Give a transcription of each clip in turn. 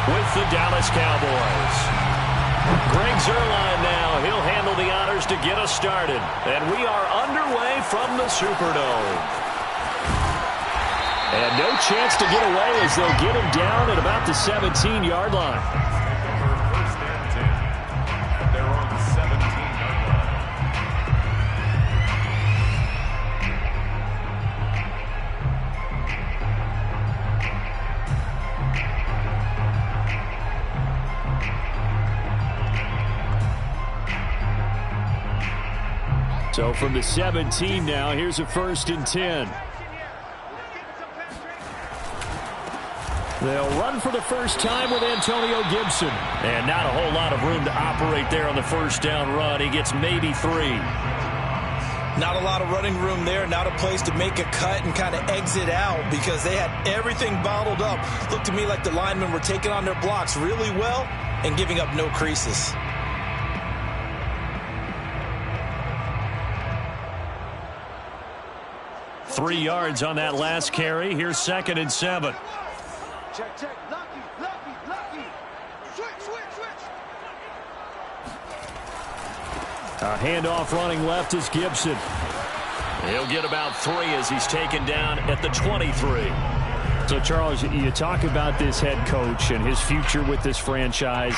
with the Dallas Cowboys. Greg Zuerlein now. He'll handle the honors to get us started. And we are underway from the Superdome. And no chance to get away as they'll get him down at about the 17-yard line. So from the 17 now, here's a 1st and 10. They'll run for the first time with Antonio Gibson. And not a whole lot of room to operate there on the first down run. He gets maybe 3. Not a lot of running room there. Not a place to make a cut and kind of exit out because they had everything bottled up. Looked to me like the linemen were taking on their blocks really well and giving up no creases. Three yards on that last carry. Here's 2nd and 7. Check, check. Lucky. Switch. A handoff running left is Gibson. He'll get about 3 as he's taken down at the 23. So, Charles, you talk about this head coach and his future with this franchise.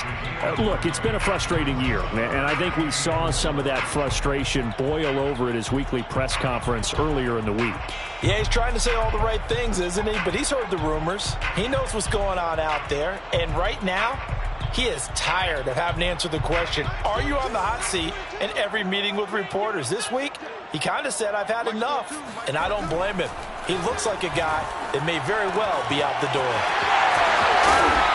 Look, it's been a frustrating year, and I think we saw some of that frustration boil over at his weekly press conference earlier in the week. Yeah, he's trying to say all the right things, isn't he? But he's heard the rumors. He knows what's going on out there. And right now, he is tired of having to answer the question, are you on the hot seat in every meeting with reporters? This week, he kind of said, I've had enough, and I don't blame him. He looks like a guy that may very well be out the door.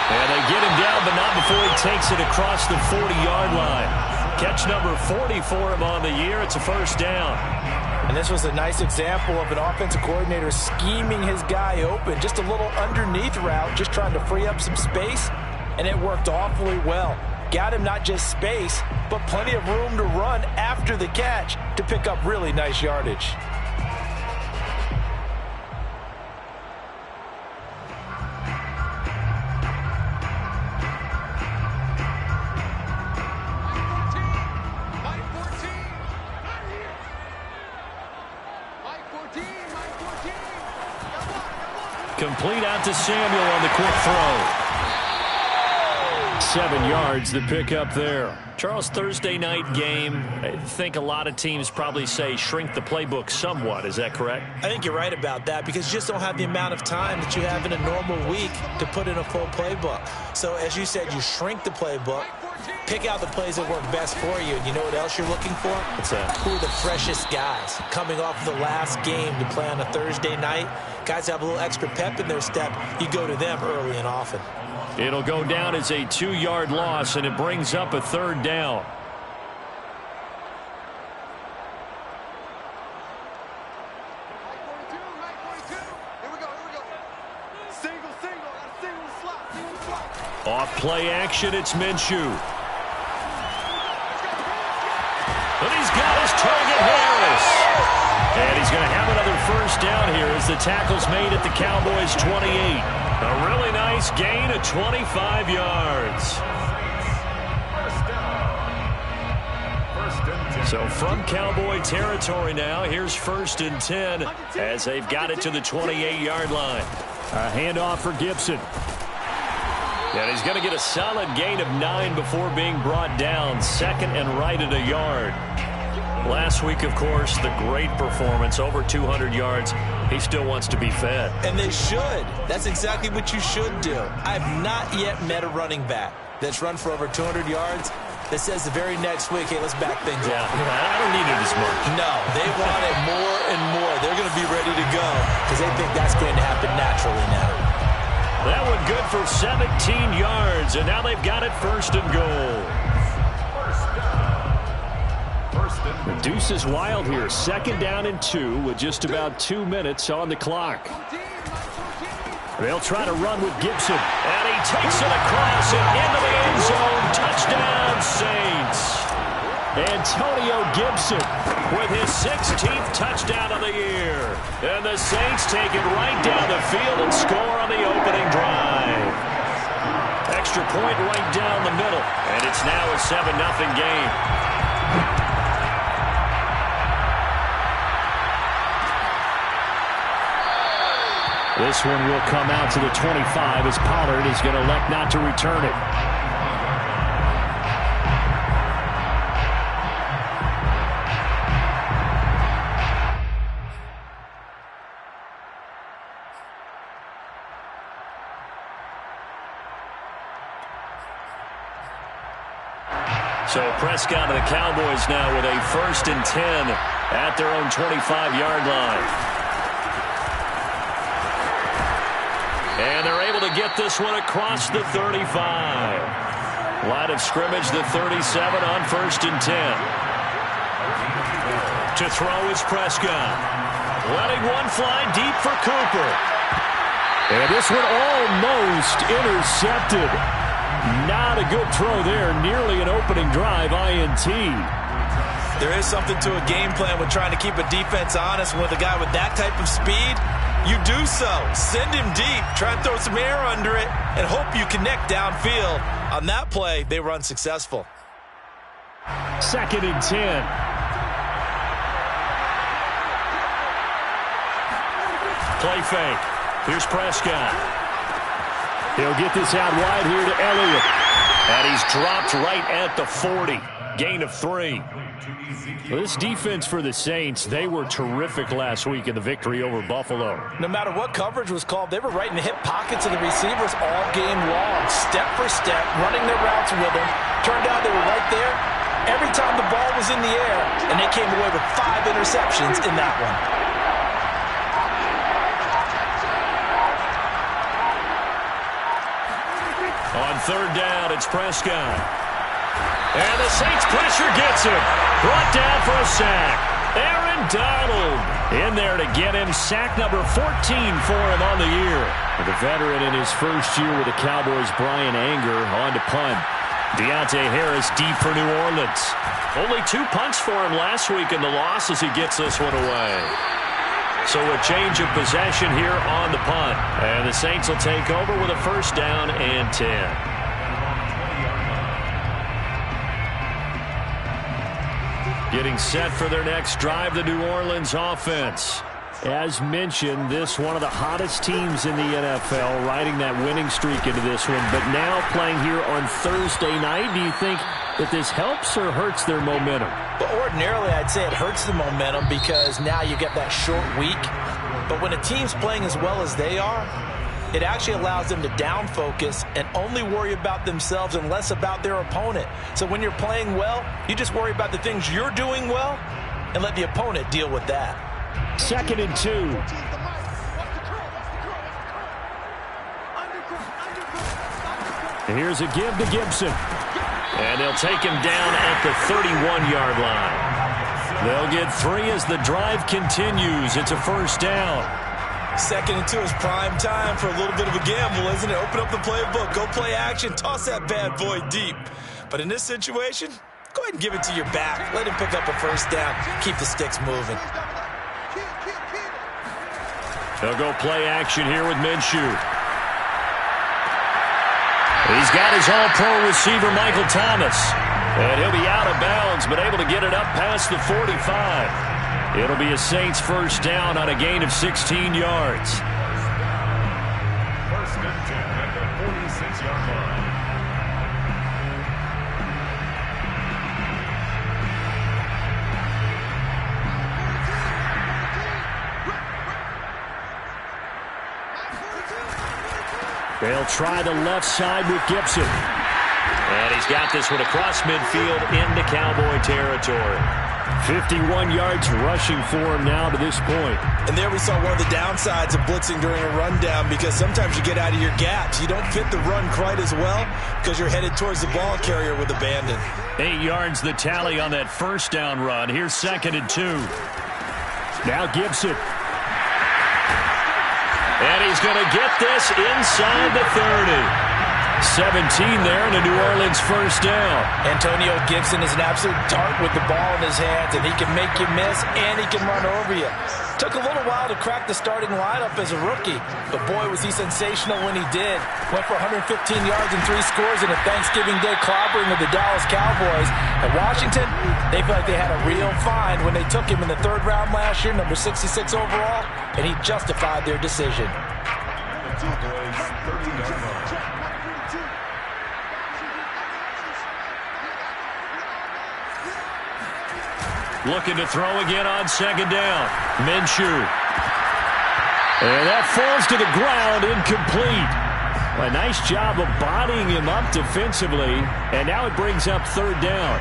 And they get him down, but not before he takes it across the 40-yard line. Catch number 40 for him on the year. It's a 1st down. And this was a nice example of an offensive coordinator scheming his guy open. Just a little underneath route, just trying to free up some space, and it worked awfully well. Got him not just space, but plenty of room to run after the catch to pick up really nice yardage. Complete out to Samuel on the quick throw. 7 yards, the pickup there. Charles, Thursday night game, I think a lot of teams probably say shrink the playbook somewhat. Is that correct? I think you're right about that because you just don't have the amount of time that you have in a normal week to put in a full playbook. So, as you said, you shrink the playbook, pick out the plays that work best for you, and you know what else you're looking for? What's that? Who are the freshest guys coming off the last game to play on a Thursday night? Guys have a little extra pep in their step. You go to them early and often. It'll go down as a 2-yard loss, and it brings up a 3rd down. Off play action, it's Minshew. But he's got his target, Harris. And he's going to have another 1st down here as the tackle's made at the Cowboys' 28. A really nice gain of 25 yards. So from Cowboy territory now, here's 1st and 10 as they've got it to the 28-yard line. A handoff for Gibson. And he's going to get a solid gain of 9 before being brought down. 2nd and right at a yard. Last week, of course, the great performance, over 200 yards. He still wants to be fed. And they should. That's exactly what you should do. I've not yet met a running back that's run for over 200 yards that says the very next week, hey, let's back things up. I don't need it as much. No, they want it more and more. They're going to be ready to go because they think that's going to happen naturally now. That one good for 17 yards, and now they've got it 1st and goal. The deuce is wild here. 2nd down and 2 with just about 2 minutes on the clock. They'll try to run with Gibson, and he takes it across and into the end zone. Touchdown, Saints. Antonio Gibson with his 16th touchdown of the year. And the Saints take it right down the field and score on the opening drive. extra point right down the middle. And it's now a 7-0 game. This one will come out to the 25 as Pollard is going to elect not to return it. So Prescott and the Cowboys now with a 1st and 10 at their own 25-yard line. And they're able to get this one across the 35. Line of scrimmage, the 37 on 1st and 10. To throw is Prescott. Letting one fly deep for Cooper. And this one almost intercepted. Not a good throw there. Nearly an opening drive INT. There is something to a game plan with trying to keep a defense honest. With a guy with that type of speed, you do so. Send him deep. Try and throw some air under it and hope you connect downfield. On that play, they were unsuccessful. 2nd and 10. Play fake. Here's Prescott. He'll get this out wide here to Elliott. And he's dropped right at the 40. Gain of 3. Well, this defense for the Saints, they were terrific last week in the victory over Buffalo. No matter what coverage was called, they were right in the hip pockets of the receivers all game long. Step for step, running their routes with them. Turned out they were right there every time the ball was in the air, and they came away with 5 interceptions in that one. On 3rd down, it's Prescott. And the Saints pressure gets him. Brought down for a sack. Aaron Donald in there to get him. Sack number 14 for him on the year. The veteran in his first year with the Cowboys, Brian Anger, on to punt. Deontay Harris deep for New Orleans. Only 2 punts for him last week in the loss as he gets this one away. So a change of possession here on the punt. And the Saints will take over with a 1st down and 10. Getting set for their next drive, the New Orleans offense. As mentioned, this one of the hottest teams in the NFL, riding that winning streak into this one. But now playing here on Thursday night, do you think that this helps or hurts their momentum? But ordinarily, I'd say it hurts the momentum because now you get that short week. But when a team's playing as well as they are, it actually allows them to down focus and only worry about themselves and less about their opponent. So when you're playing well, you just worry about the things you're doing well and let the opponent deal with that. 2nd and 2. And here's a give to Gibson. And they'll take him down at the 31-yard line. They'll get 3 as the drive continues. It's a 1st down. 2nd and 2 is prime time for a little bit of a gamble, isn't it? Open up the playbook, go play action, toss that bad boy deep. But in this situation, go ahead and give it to your back. Let him pick up a 1st down. Keep the sticks moving. They'll go play action here with Minshew. He's got his all-pro receiver, Michael Thomas. And he'll be out of bounds, but able to get it up past the 45. It'll be a Saints 1st down on a gain of 16 yards. 1st and 10 at the 46-yard line. They'll try the left side with Gibson. And he's got this one across midfield into Cowboy territory. 51 yards rushing for him now to this point. And there we saw one of the downsides of blitzing during a rundown because sometimes you get out of your gaps. You don't fit the run quite as well because you're headed towards the ball carrier with abandon. 8 yards the tally on that 1st down run. Here's 2nd and 2. Now Gibson. And he's going to get this inside the 30. 17 there and a New Orleans 1st down. Antonio Gibson is an absolute dart with the ball in his hands, and he can make you miss and he can run over you. Took a little while to crack the starting lineup as a rookie, but boy, was he sensational when he did. Went for 115 yards and 3 scores in a Thanksgiving Day clobbering of the Dallas Cowboys. At Washington, they feel like they had a real find when they took him in the 3rd round last year, number 66 overall, and he justified their decision. The Cowboys 30-yard line. Looking to throw again on 2nd down. Minshew. And that falls to the ground, incomplete. A nice job of bodying him up defensively. And now it brings up 3rd down.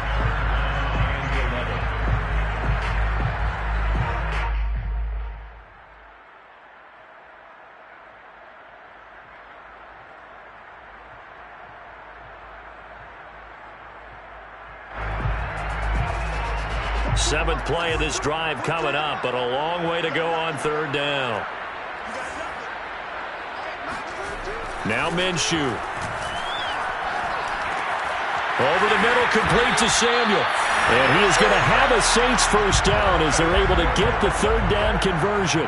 Seventh play of this drive coming up, but a long way to go on 3rd down. Now Minshew. Over the middle, complete to Samuel. And he is going to have a Saints first down as they're able to get the 3rd down conversion.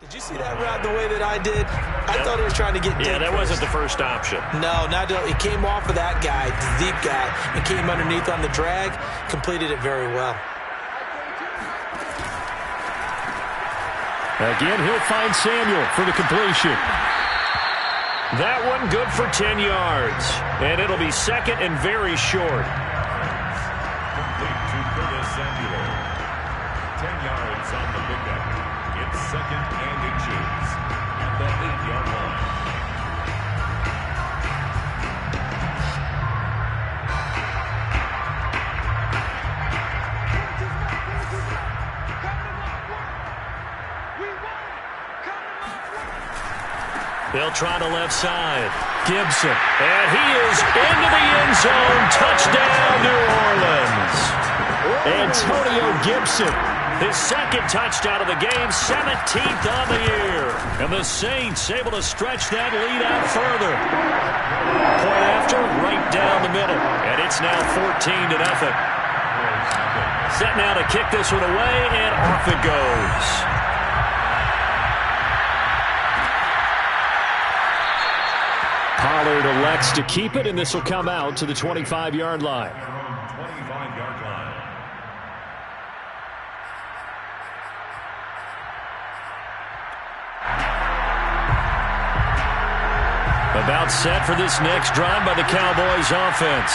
Did you see that route the way that I did? I thought he was trying to get deep. Yeah, that wasn't the first option. No, it came off of that guy, the deep guy, and came underneath on the drag, completed it very well. Again, he'll find Samuel for the completion. That one good for 10 yards. And it'll be 2nd and very short. Complete to Curtis Samuel. 10 yards on the pickup. It's 2nd and inches at the 8-yard line. They'll try the left side. Gibson. And he is into the end zone. Touchdown, New Orleans. Antonio Gibson. His 2nd touchdown of the game, 17th on the year. And the Saints able to stretch that lead out further. Point after, right down the middle. And it's now 14-0. Set now to kick this one away, and off it goes. Pollard elects to keep it, and this will come out to the 25-yard line. 25-yard line. About set for this next drive by the Cowboys offense.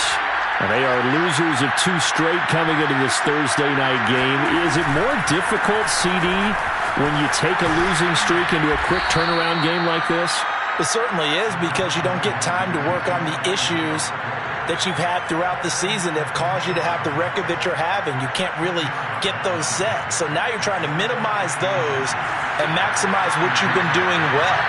And they are losers of 2 straight coming into this Thursday night game. Is it more difficult, CD, when you take a losing streak into a quick turnaround game like this? It certainly is, because you don't get time to work on the issues that you've had throughout the season that have caused you to have the record that you're having. You can't really get those set. So now you're trying to minimize those and maximize what you've been doing well.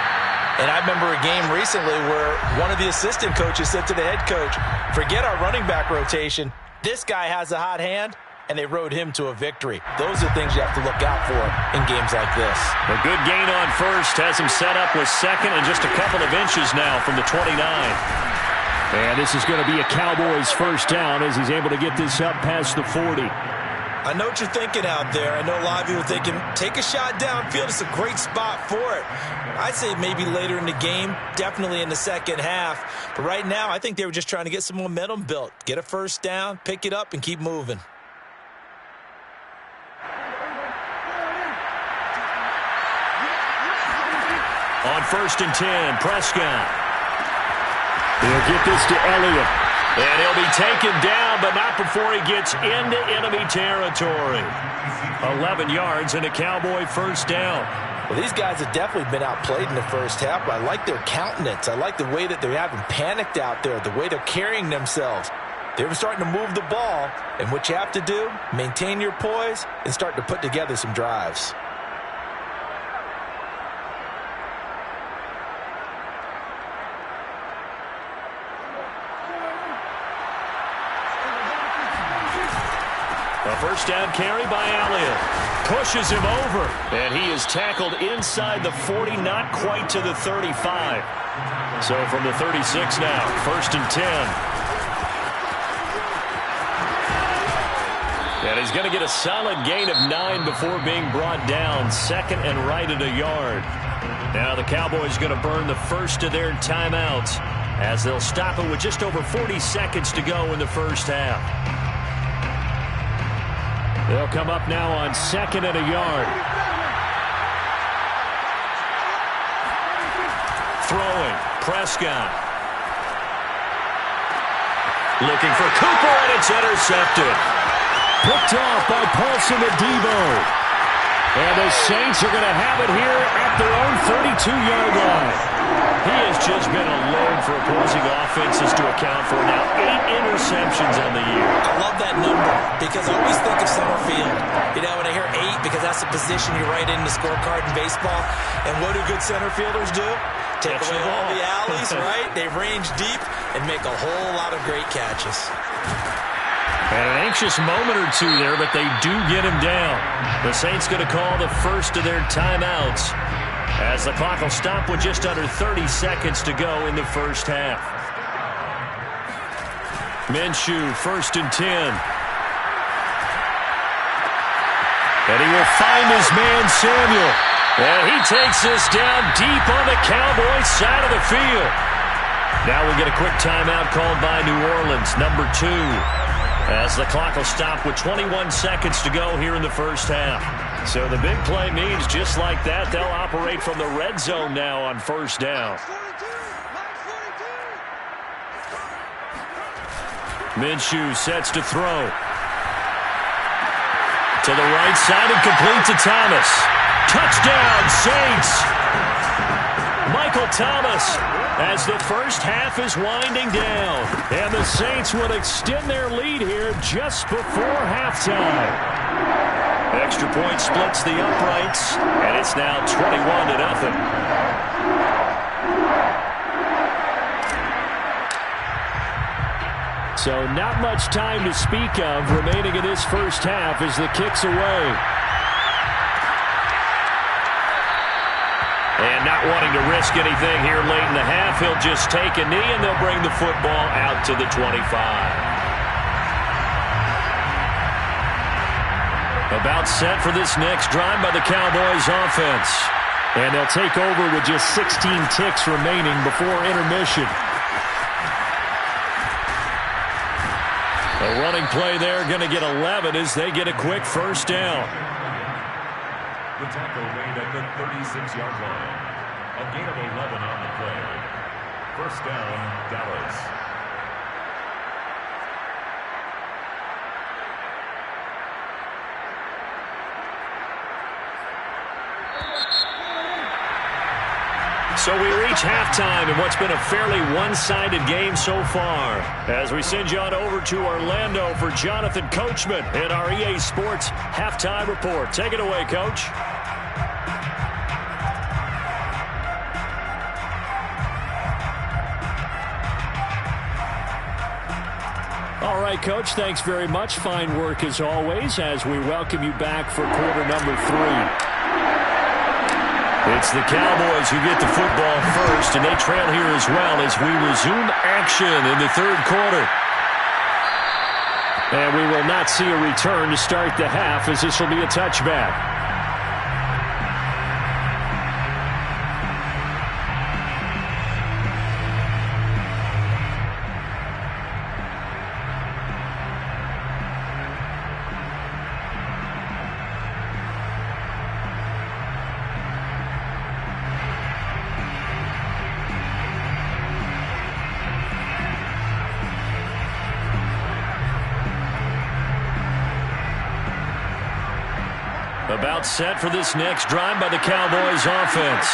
And I remember a game recently where one of the assistant coaches said to the head coach, forget our running back rotation. This guy has a hot hand, and they rode him to a victory. Those are things you have to look out for in games like this. A good gain on first has him set up with 2nd and just a couple of inches now from the 29. And this is going to be a Cowboys first down as he's able to get this up past the 40. I know what you're thinking out there. I know a lot of you are thinking, take a shot downfield. It's a great spot for it. I'd say maybe later in the game, definitely in the second half. But right now, I think they were just trying to get some momentum built. Get a first down, pick it up, and keep moving. On 1st and 10, Prescott. He'll get this to Elliott. And he'll be taken down, but not before he gets into enemy territory. 11 yards and a Cowboy first down. Well, these guys have definitely been outplayed in the first half, but I like their countenance. I like the way that they haven't panicked out there, the way they're carrying themselves. They're starting to move the ball, and what you have to do, maintain your poise and start to put together some drives. A first down carry by Elliott. Pushes him over. And he is tackled inside the 40, not quite to the 35. So from the 36 now, 1st and 10. And he's going to get a solid gain of 9 before being brought down. 2nd and right at a yard. Now the Cowboys going to burn the first of their timeouts as they'll stop it with just over 40 seconds to go in the first half. They'll come up now on 2nd and a yard. Throwing, Prescott. Looking for Cooper, and it's intercepted. Picked off by Paulson Adebo. And the Saints are going to have it here at their own 32-yard line. He has just been a load for opposing offenses to account for. Now 8 interceptions on the year. I love that number because I always think of center field. You know, when I hear 8, because that's the position you write in the scorecard in baseball. And what do good center fielders do? Take away all the alleys, right? They range deep and make a whole lot of great catches. And an anxious moment or two there, but they do get him down. The Saints going to call the first of their timeouts as the clock will stop with just under 30 seconds to go in the first half. Minshew, 1st and 10. And he will find his man, Samuel. And he takes this down deep on the Cowboys side of the field. Now we'll get a quick timeout called by New Orleans, number 2. As the clock will stop with 21 seconds to go here in the first half. So the big play means just like that, they'll operate from the red zone now on first down. Minshew sets to throw. To the right side and complete to Thomas. Touchdown, Saints! Michael Thomas as the first half is winding down. And the Saints will extend their lead here just before halftime. Extra point splits the uprights, and it's now 21-0. So not much time to speak of remaining in this first half as the kick's away. And not wanting to risk anything here late in the half, he'll just take a knee and they'll bring the football out to the 25. About set for this next drive by the Cowboys offense. And they'll take over with just 16 ticks remaining before intermission. A running play there, going to get 11 as they get a quick first down. The tackle made at the 36-yard line. A gain of 11 on the play. First down, Dallas. So we reach halftime in what's been a fairly one-sided game so far. As we send you on over to Orlando for Jonathan Coachman in our EA Sports Halftime Report. Take it away, Coach. All right, Coach, thanks very much. Fine work as always as we welcome you back for quarter number 3. It's the Cowboys who get the football first, and they trail here as well as we resume action in the third quarter. And we will not see a return to start the half, as this will be a touchback. About set for this next drive by the Cowboys offense.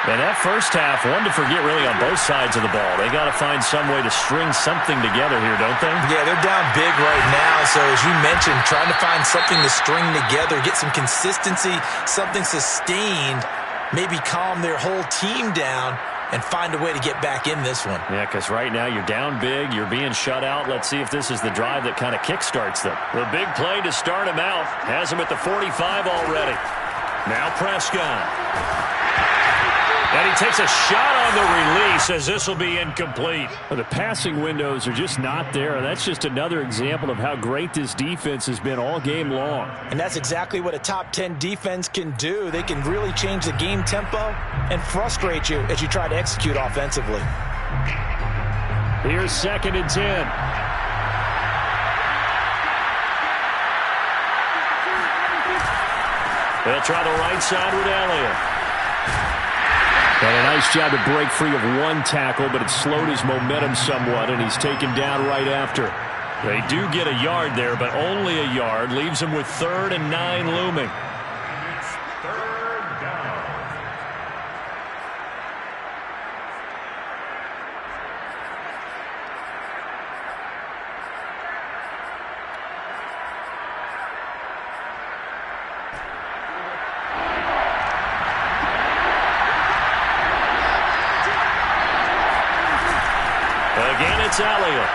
And that first half, one to forget really on both sides of the ball. They got to find some way to string something together here, don't they? Yeah, they're down big right now. So as you mentioned, trying to find something to string together, get some consistency, something sustained, maybe calm their whole team down and find a way to get back in this one. Yeah, because right now you're down big, you're being shut out. Let's see if this is the drive that kind of kickstarts them. The big play to start him out. Has him at the 45 already. Now Prescott. And he takes a shot on the release, as this will be incomplete. Well, the passing windows are just not there. That's just another example of how great this defense has been all game long. And that's exactly what a top 10 defense can do. They can really change the game tempo and frustrate you as you try to execute offensively. Here's 2nd and 10. They'll try the right side with Elliott. And a nice job to break free of one tackle, but it slowed his momentum somewhat, and he's taken down right after. They do get a yard there, but only a yard. Leaves him with 3rd and 9 looming. It's 3rd down. Again, it's Elliott.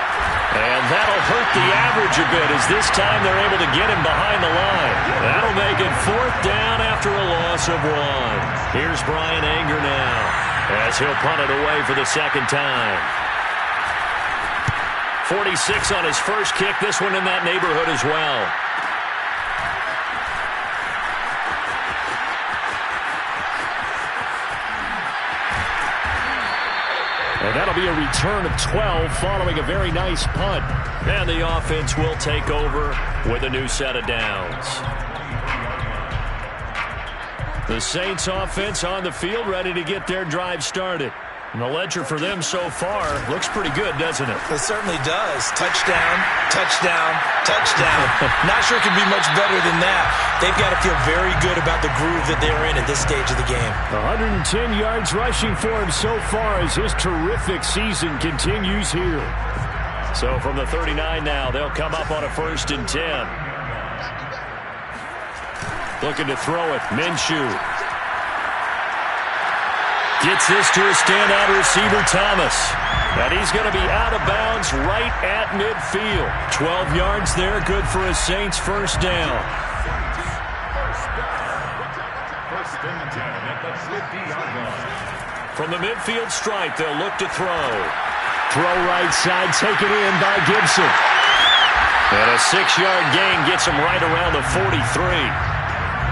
And that'll hurt the average a bit, as this time they're able to get him behind the line. That'll make it 4th down after a loss of 1. Here's Brian Anger now, as he'll punt it away for the 2nd time. 46 on his first kick. This one in that neighborhood as well. And that'll be a return of 12 following a very nice punt. And the offense will take over with a new set of downs. The Saints offense on the field, ready to get their drive started. And the ledger for them so far looks pretty good, doesn't it? It certainly does. Touchdown, touchdown, touchdown. Not sure it could be much better than that. They've got to feel very good about the groove that they're in at this stage of the game. 110 yards rushing for him so far as his terrific season continues here. So from the 39 now, they'll come up on a 1st and 10. Looking to throw it. Minshew. Gets this to a standout receiver, Thomas. And he's going to be out of bounds right at midfield. 12 yards there, good for a Saints 1st down. 1st and 10 at the 50-yard line. From the midfield stripe, they'll look to throw. Throw right side, taken in by Gibson. And a 6-yard gain gets him right around the 43.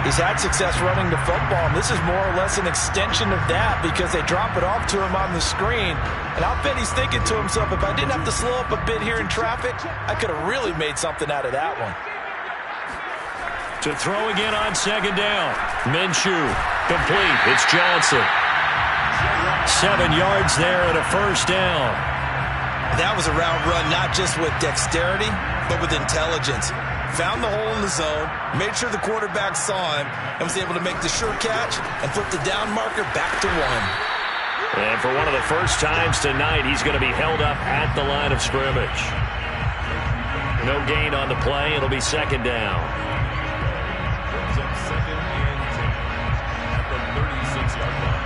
He's had success running the football, and this is more or less an extension of that because they drop it off to him on the screen. And I'll bet he's thinking to himself, if I didn't have to slow up a bit here in traffic, I could have really made something out of that one. To throw again on 2nd down. Minshew, complete. It's Johnson. 7 yards there and a 1st down. That was a route run not just with dexterity, but with intelligence. Found the hole in the zone, made sure the quarterback saw him, and was able to make the sure catch and flip the down marker back to 1. And for one of the first times tonight, he's going to be held up at the line of scrimmage. No gain on the play. It'll be 2nd down. Brings up 2nd and 10 at the 36-yard line.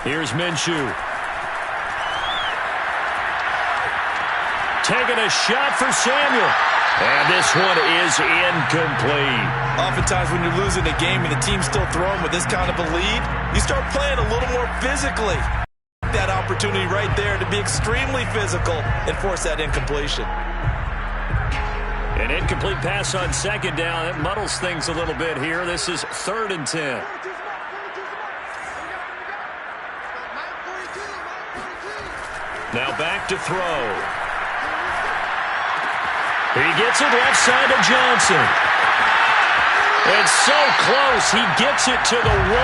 Here's Minshew. Taking a shot for Samuel. And this one is incomplete. Oftentimes when you're losing a game and the team's still throwing with this kind of a lead, you start playing a little more physically. That opportunity right there to be extremely physical and force that incompletion. An incomplete pass on second down. It muddles things a little bit here. This is 3rd and 10. Now back to throw. He gets it left side to Johnson. It's so close. He gets it to the 1.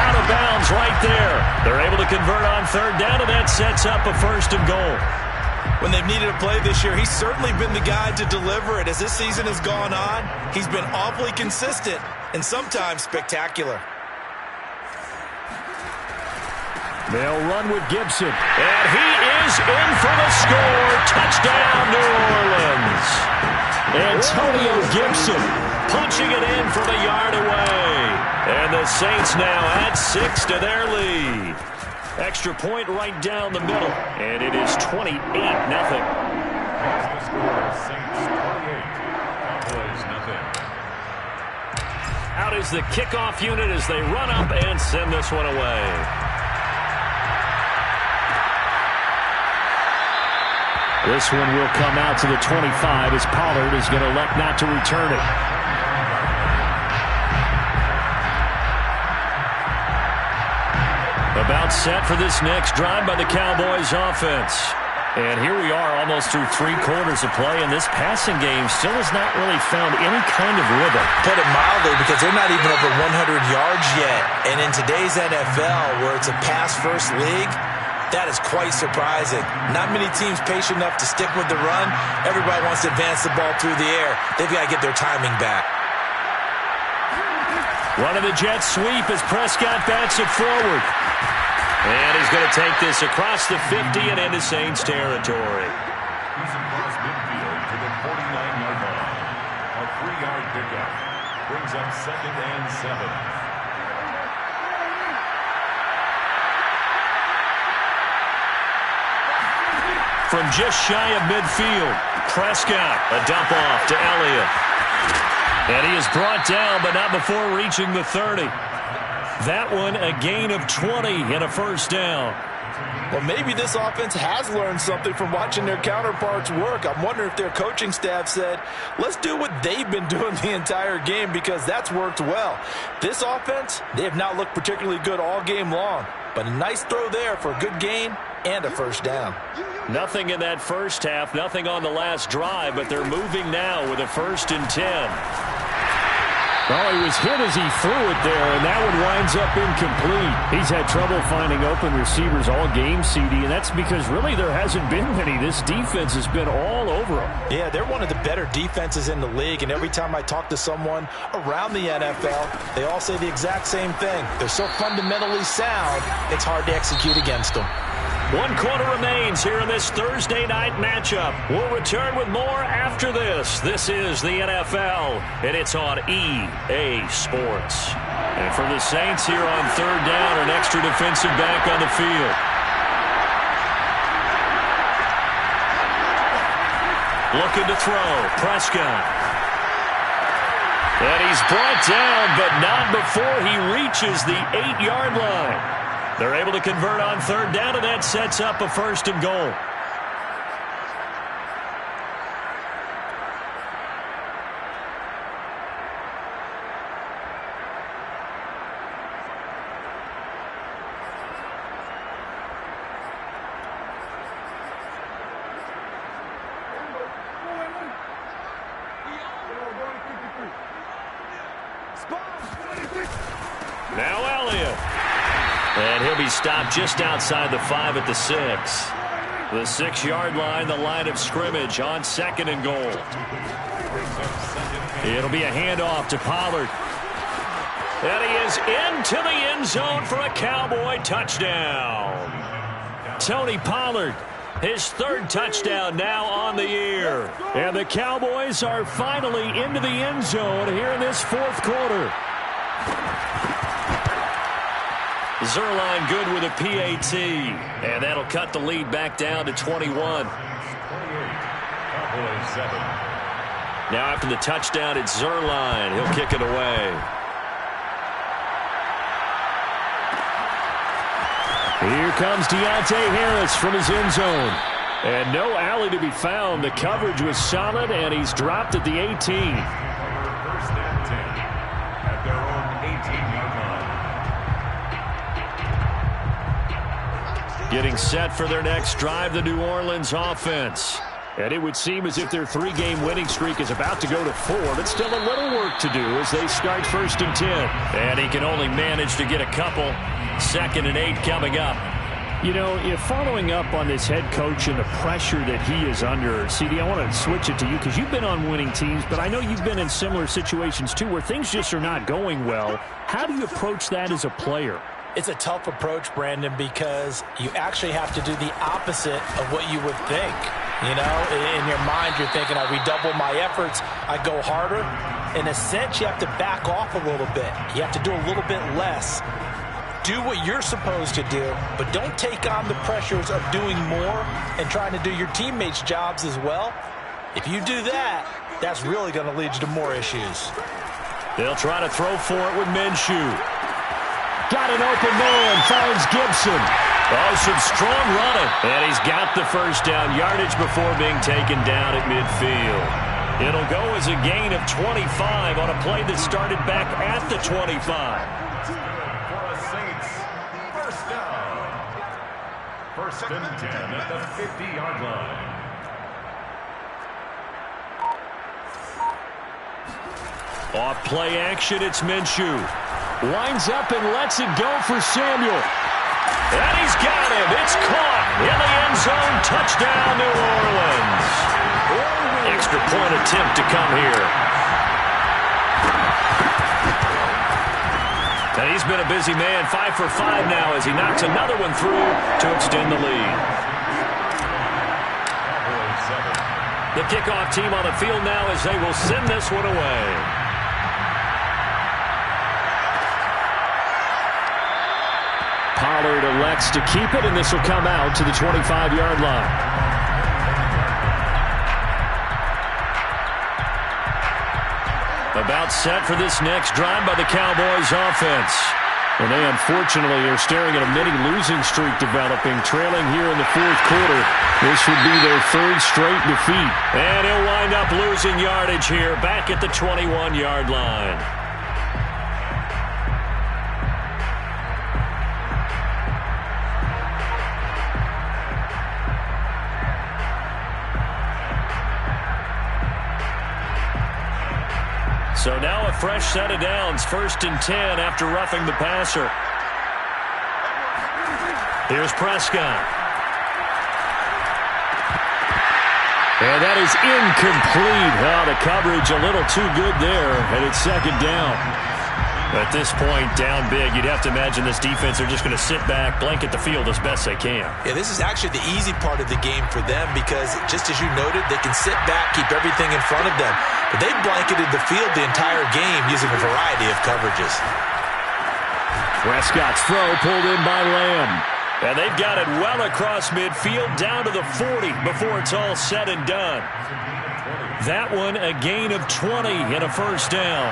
Out of bounds right there. They're able to convert on 3rd down, and that sets up a 1st and goal. When they've needed a play this year, he's certainly been the guy to deliver it. As this season has gone on, he's been awfully consistent and sometimes spectacular. They'll run with Gibson. And he is in for the score. Touchdown, New Orleans. Antonio Gibson punching it in from a yard away. And the Saints now add 6 to their lead. Extra point right down the middle. And it is 28-0. Saints 28, Cowboys nothing. Out is the kickoff unit as they run up and send this one away. This one will come out to the 25 as Pollard is going to elect not to return it. About set for this next drive by the Cowboys offense. And here we are almost through 3 quarters of play, and this passing game still has not really found any kind of rhythm. Put it mildly, because they're not even over 100 yards yet. And in today's NFL, where it's a pass-first league, that is quite surprising. Not many teams patient enough to stick with the run. Everybody wants to advance the ball through the air. They've got to get their timing back. Running the jet sweep as Prescott bats it forward. And he's going to take this across the 50 and into Saints territory. He's across midfield to the 49-yard line. A 3-yard pickup brings up 2nd and 7. From just shy of midfield, Prescott, a dump off to Elliott. And he is brought down, but not before reaching the 30. That one a gain of 20 and a 1st down. Well, maybe this offense has learned something from watching their counterparts work. I'm wondering if their coaching staff said, let's do what they've been doing the entire game, because that's worked well. This offense, they have not looked particularly good all game long, but a nice throw there for a good gain and a 1st down. Nothing in that first half, nothing on the last drive, but they're moving now with a 1st and 10. Well, he was hit as he threw it there, and that one winds up incomplete. He's had trouble finding open receivers all game, CD, and that's because really there hasn't been many. This defense has been all over them. Yeah, they're one of the better defenses in the league, and every time I talk to someone around the NFL, they all say the exact same thing. They're so fundamentally sound, it's hard to execute against them. 1 quarter remains here in this Thursday night matchup. We'll return with more after this. This is the NFL, and it's on EA Sports. And for the Saints here on 3rd down, an extra defensive back on the field. Looking to throw, Prescott. And he's brought down, but not before he reaches the 8-yard line. They're able to convert on 3rd down, and that sets up a 1st and goal. Now Elliott. And he'll be stopped just outside the 5 at the 6. The 6-yard line, the line of scrimmage on 2nd and goal. It'll be a handoff to Pollard. And he is into the end zone for a Cowboy touchdown. Tony Pollard, his 3rd touchdown now on the year. And the Cowboys are finally into the end zone here in this 4th quarter. Zerline good with a PAT, and that'll cut the lead back down to 21. Cowboys 7. Now after the touchdown, it's Zerline. He'll kick it away. Here comes Deontay Harris from his end zone. And no alley to be found. The coverage was solid, and he's dropped at the 18. First and 10 at their own 18-yard line. Getting set for their next drive, the New Orleans offense. And it would seem as if their 3-game winning streak is about to go to 4, but still a little work to do as they start 1st and 10. And he can only manage to get a couple. 2nd and 8 coming up. You know, if following up on this head coach and the pressure that he is under, CD, I want to switch it to you because you've been on winning teams, but I know you've been in similar situations too where things just are not going well. How do you approach that as a player? It's a tough approach, Brandon, because you actually have to do the opposite of what you would think. You know, in your mind, you're thinking, I redouble my efforts, I go harder. In a sense, you have to back off a little bit. You have to do a little bit less. Do what you're supposed to do, but don't take on the pressures of doing more and trying to do your teammates' jobs as well. If you do that, that's really going to lead you to more issues. They'll try to throw for it with Minshew. Got an open man, finds Gibson. Oh, some strong running. And he's got the first down yardage before being taken down at midfield. It'll go as a gain of 25 on a play that started back at the 25. First and 10 at the 50-yard line. Off play action, it's Minshew. Winds up and lets it go for Samuel. And he's got him. It's caught in the end zone. Touchdown, New Orleans. Extra point attempt to come here. And he's been a busy man, 5 for 5 now as he knocks another one through to extend the lead. The kickoff team on the field now as they will send this one away. Pollard elects to keep it, and this will come out to the 25-yard line. About set for this next drive by the Cowboys offense. And they unfortunately are staring at a mini losing streak developing, trailing here in the 4th quarter. This would be their 3rd straight defeat. And he'll wind up losing yardage here back at the 21-yard line. So now a fresh set of downs, 1st and 10 after roughing the passer. Here's Prescott. And that is incomplete. Oh, the coverage a little too good there, and it's 2nd down. At this point, down big, you'd have to imagine this defense are just going to sit back, blanket the field as best they can. Yeah, this is actually the easy part of the game for them because, just as you noted, they can sit back, keep everything in front of them. But they blanketed the field the entire game using a variety of coverages. Prescott's throw pulled in by Lamb. And they've got it well across midfield down to the 40 before it's all said and done. That one a gain of 20 and a first down.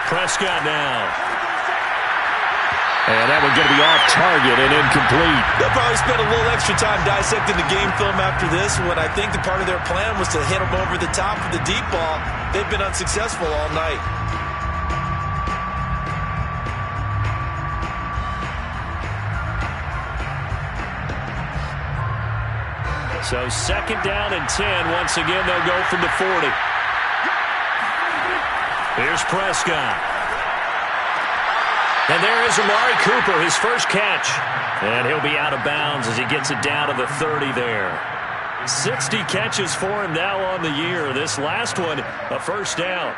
Prescott now. And that one going to be off target and incomplete. They'll probably spend a little extra time dissecting the game film after this when I think the part of their plan was to hit them over the top of the deep ball. They've been unsuccessful all night. So 2nd down and 10. Once again, they'll go from the 40. Here's Prescott. And there is Amari Cooper, his first catch. And he'll be out of bounds as he gets it down to the 30 there. 60 catches for him now on the year. This last one, a first down.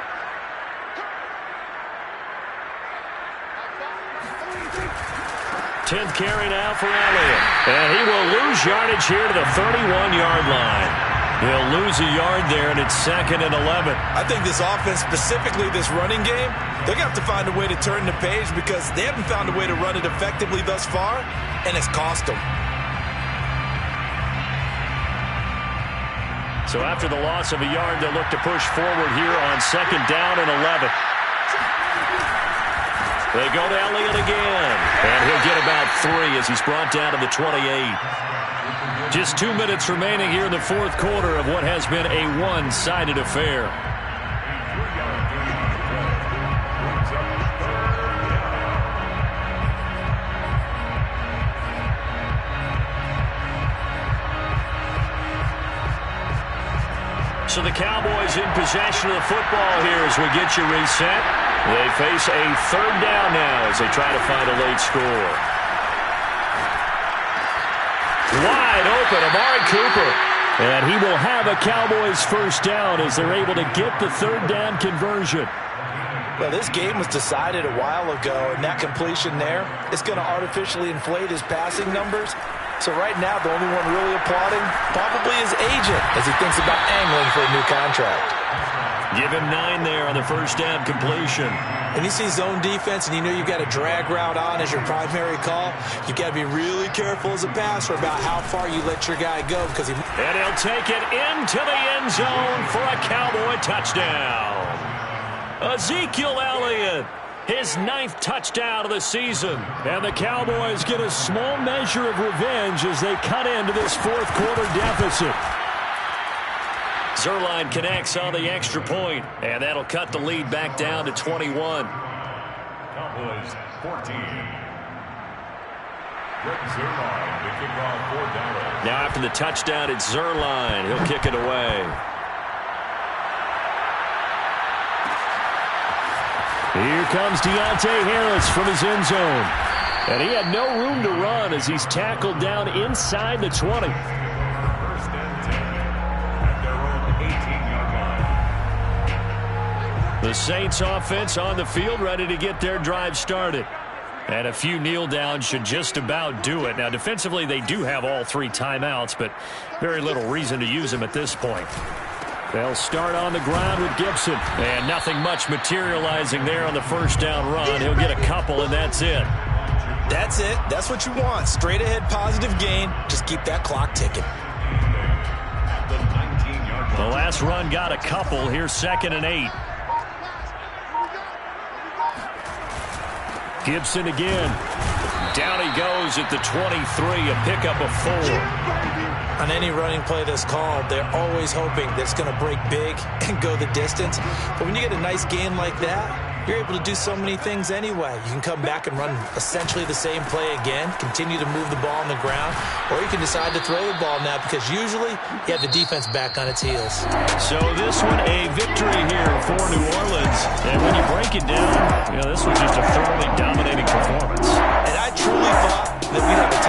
Tenth carry now for Elliott. And he will lose yardage here to the 31-yard line. He'll lose a yard there, and it's 2nd and 11. I think this offense, specifically this running game, they're going to have to find a way to turn the page because they haven't found a way to run it effectively thus far, and it's cost them. So after the loss of a yard, they'll look to push forward here on 2nd down and 11. They go to Elliott again. And he'll get about 3 as he's brought down to the 28. Just 2 minutes remaining here in the 4th quarter of what has been a one-sided affair. So the Cowboys in possession of the football here as we get you reset. They face a 3rd down now as they try to find a late score. Wide open, Amari Cooper. And he will have a Cowboys 1st down as they're able to get the 3rd down conversion. Well, this game was decided a while ago, and that completion there is going to artificially inflate his passing numbers. So right now, the only one really applauding probably his agent as he thinks about angling for a new contract. Give him 9 there on the 1st down completion. And you see zone defense and you know you've got a drag route on as your primary call. You've got to be really careful as a passer about how far you let your guy go because And he'll take it into the end zone for a Cowboy touchdown. Ezekiel Elliott, his 9th touchdown of the season. And the Cowboys get a small measure of revenge as they cut into this 4th quarter deficit. Zuerlein connects on the extra point, and that'll cut the lead back down to 21. Cowboys 14. Zuerlein, the kickoff for Dallas. Now after the touchdown, it's Zuerlein. He'll kick it away. Here comes Deontay Harris from his end zone. And he had no room to run as he's tackled down inside the 20. 1st and 10 at their own 18-yard line. The Saints offense on the field ready to get their drive started. And a few kneel downs should just about do it. Now defensively they do have all 3 timeouts, but very little reason to use them at this point. They'll start on the ground with Gibson. And nothing much materializing there on the 1st down run. He'll get a couple, and that's it. That's it. That's what you want. Straight ahead positive gain. Just keep that clock ticking. At the 19-yard The line. last run got a couple. Here's 2nd and 8. Gibson again. Down he goes at the 23, a pickup of 4. On any running play that's called, they're always hoping that it's going to break big and go the distance. But when you get a nice gain like that, you're able to do so many things anyway. You can come back and run essentially the same play again, continue to move the ball on the ground, or you can decide to throw the ball now because usually you have the defense back on its heels. So this one a victory here for New Orleans. And when you break it down, this was just a thoroughly dominating performance. And I truly thought that we'd have a